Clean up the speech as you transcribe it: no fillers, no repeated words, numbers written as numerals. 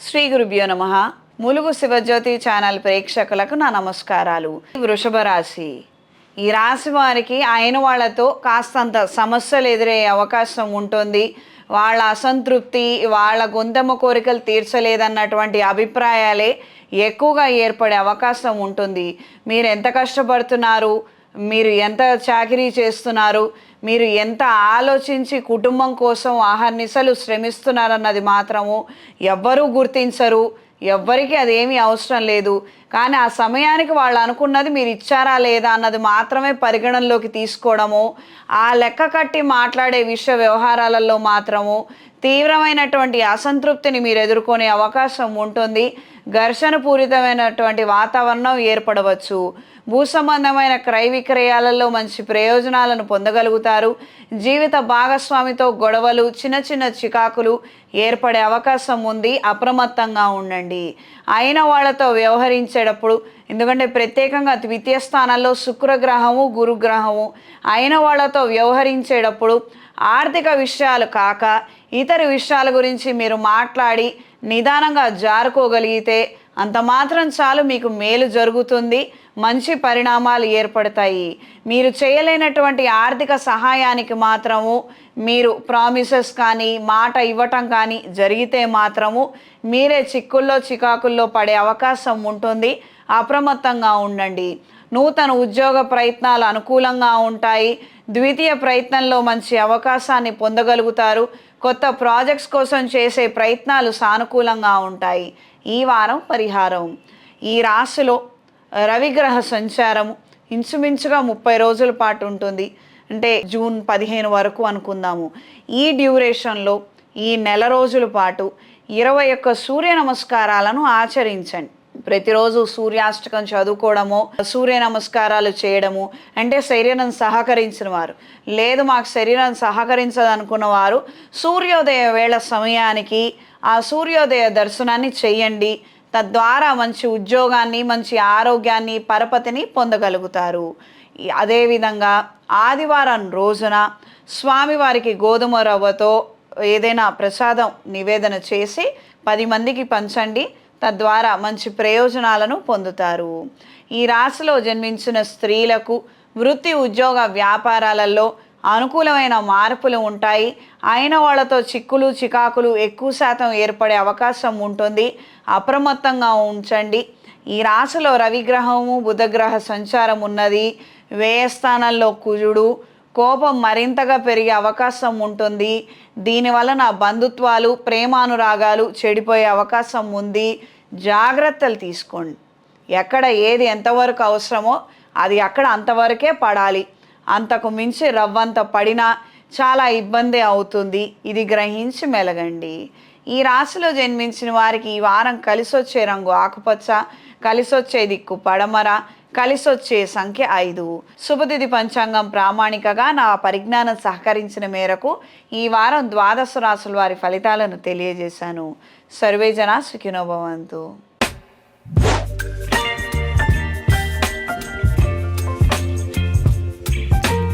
శ్రీ గురుభ్యో నమ. ములుగు శివజ్యోతి ఛానల్ ప్రేక్షకులకు నా నమస్కారాలు. వృషభ రాశి. ఈ రాశి వారికి అయిన వాళ్ళతో కాస్తంత సమస్యలు ఎదురయ్యే అవకాశం ఉంటుంది. వాళ్ళ అసంతృప్తి, వాళ్ళ గొంతెమ్మ కోరికలు తీర్చలేదన్నటువంటి అభిప్రాయాలే ఎక్కువగా ఏర్పడే అవకాశం ఉంటుంది. మీరు ఎంత కష్టపడుతున్నారు, మీరు ఎంత చాకిరీ చేస్తున్నారు, మీరు ఎంత ఆలోచించి కుటుంబం కోసం ఆహర్నిశలు శ్రమిస్తున్నారన్నది మాత్రము ఎవ్వరూ గుర్తించరు. ఎవ్వరికి అదేమీ అవసరం లేదు. కానీ ఆ సమయానికి వాళ్ళు అనుకున్నది మీరు ఇచ్చారా లేదా అన్నది మాత్రమే పరిగణనలోకి తీసుకోవడము, ఆ లెక్క కట్టి మాట్లాడే విషయ వ్యవహారాలలో మాత్రము తీవ్రమైనటువంటి అసంతృప్తిని మీరు ఎదుర్కొనే అవకాశం ఉంటుంది. ఘర్షణ పూరితమైనటువంటి వాతావరణం ఏర్పడవచ్చు. భూ సంబంధమైన క్రయ విక్రయాలలో మంచి ప్రయోజనాలను పొందగలుగుతారు. జీవిత భాగస్వామితో గొడవలు, చిన్న చిన్న చికాకులు ఏర్పడే అవకాశం ఉంది. అప్రమత్తంగా ఉండండి. అయిన వాళ్ళతో వ్యవహరించేటప్పుడు, ఎందుకంటే ప్రత్యేకంగా ద్వితీయ స్థానంలో శుక్రగ్రహము, గురుగ్రహము, అయిన వాళ్ళతో వ్యవహరించేటప్పుడు ఆర్థిక విషయాలు కాక ఇతర విషయాల గురించి మీరు మాట్లాడి నిదానంగా జారుకోగలిగితే అంత మాత్రం చాలు, మీకు మేలు జరుగుతుంది. మంచి పరిణామాలు ఏర్పడతాయి. మీరు చేయలేనటువంటి ఆర్థిక సహాయానికి మాత్రము మీరు ప్రామిసెస్ కానీ మాట ఇవ్వటం కానీ జరిగితే మాత్రము మీరే చిక్కుల్లో చికాకుల్లో పడే అవకాశం ఉంటుంది. అప్రమత్తంగా ఉండండి. నూతన ఉద్యోగ ప్రయత్నాలు అనుకూలంగా ఉంటాయి. ద్వితీయ ప్రయత్నంలో మంచి అవకాశాన్ని పొందగలుగుతారు. కొత్త ప్రాజెక్ట్స్ కోసం చేసే ప్రయత్నాలు సానుకూలంగా ఉంటాయి. ఈ వారం పరిహారం. ఈ రాశిలో రవిగ్రహ సంచారము ఇంచుమించుగా 30 రోజుల పాటు ఉంటుంది. అంటే జూన్ 15 వరకు అనుకుందాము. ఈ డ్యూరేషన్లో ఈ నెల రోజుల పాటు 21 సూర్య నమస్కారాలను ఆచరించండి. ప్రతిరోజు సూర్యాష్టకం చదువుకోవడము, సూర్య నమస్కారాలు చేయడము. అంటే శరీరం సహకరించిన వారు, లేదు మాకు శరీరం సహకరించదు అనుకున్న వారు సూర్యోదయ వేళ సమయానికి ఆ సూర్యోదయ దర్శనాన్ని చెయ్యండి. తద్వారా మంచి ఉద్యోగాన్ని, మంచి ఆరోగ్యాన్ని, పరపతిని పొందగలుగుతారు. అదేవిధంగా ఆదివారం రోజున స్వామివారికి గోధుమ రవ్వతో ఏదైనా ప్రసాదం నివేదన చేసి 10 మందికి పంచండి. తద్వారా మంచి ప్రయోజనాలను పొందుతారు. ఈ రాశిలో జన్మించిన స్త్రీలకు వృత్తి, ఉద్యోగ, వ్యాపారాలలో అనుకూలమైన మార్పులు ఉంటాయి. అయిన వాళ్ళతో చిక్కులు చికాకులు ఎక్కువ శాతం ఏర్పడే అవకాశం ఉంటుంది. అప్రమత్తంగా ఉంచండి. ఈ రాశిలో రవిగ్రహము, బుధగ్రహ సంచారం ఉన్నది. వ్యయస్థానంలో కుజుడు, కోపం మరింతగా పెరిగే అవకాశం ఉంటుంది. దీనివలన బంధుత్వాలు, ప్రేమానురాగాలు చెడిపోయే అవకాశం ఉంది. జాగ్రత్తలు తీసుకోండి. ఎక్కడ ఏది ఎంతవరకు అవసరమో అది అక్కడ అంతవరకే పడాలి. అంతకు మించి రవ్వంత పడినా చాలా ఇబ్బంది అవుతుంది. ఇది గ్రహించి మెలగండి. ఈ రాశిలో జన్మించిన వారికి ఈ వారం కలిసొచ్చే రంగు ఆకుపచ్చ, కలిసొచ్చే దిక్కు పడమర, కలిసొచ్చే సంఖ్య 5. శుభతిథి పంచాంగం ప్రామాణికగా నా పరిజ్ఞానం సహకరించిన మేరకు ఈ వారం 12 రాశుల వారి ఫలితాలను తెలియజేశాను. సర్వే జనా సుఖినో భవంతు.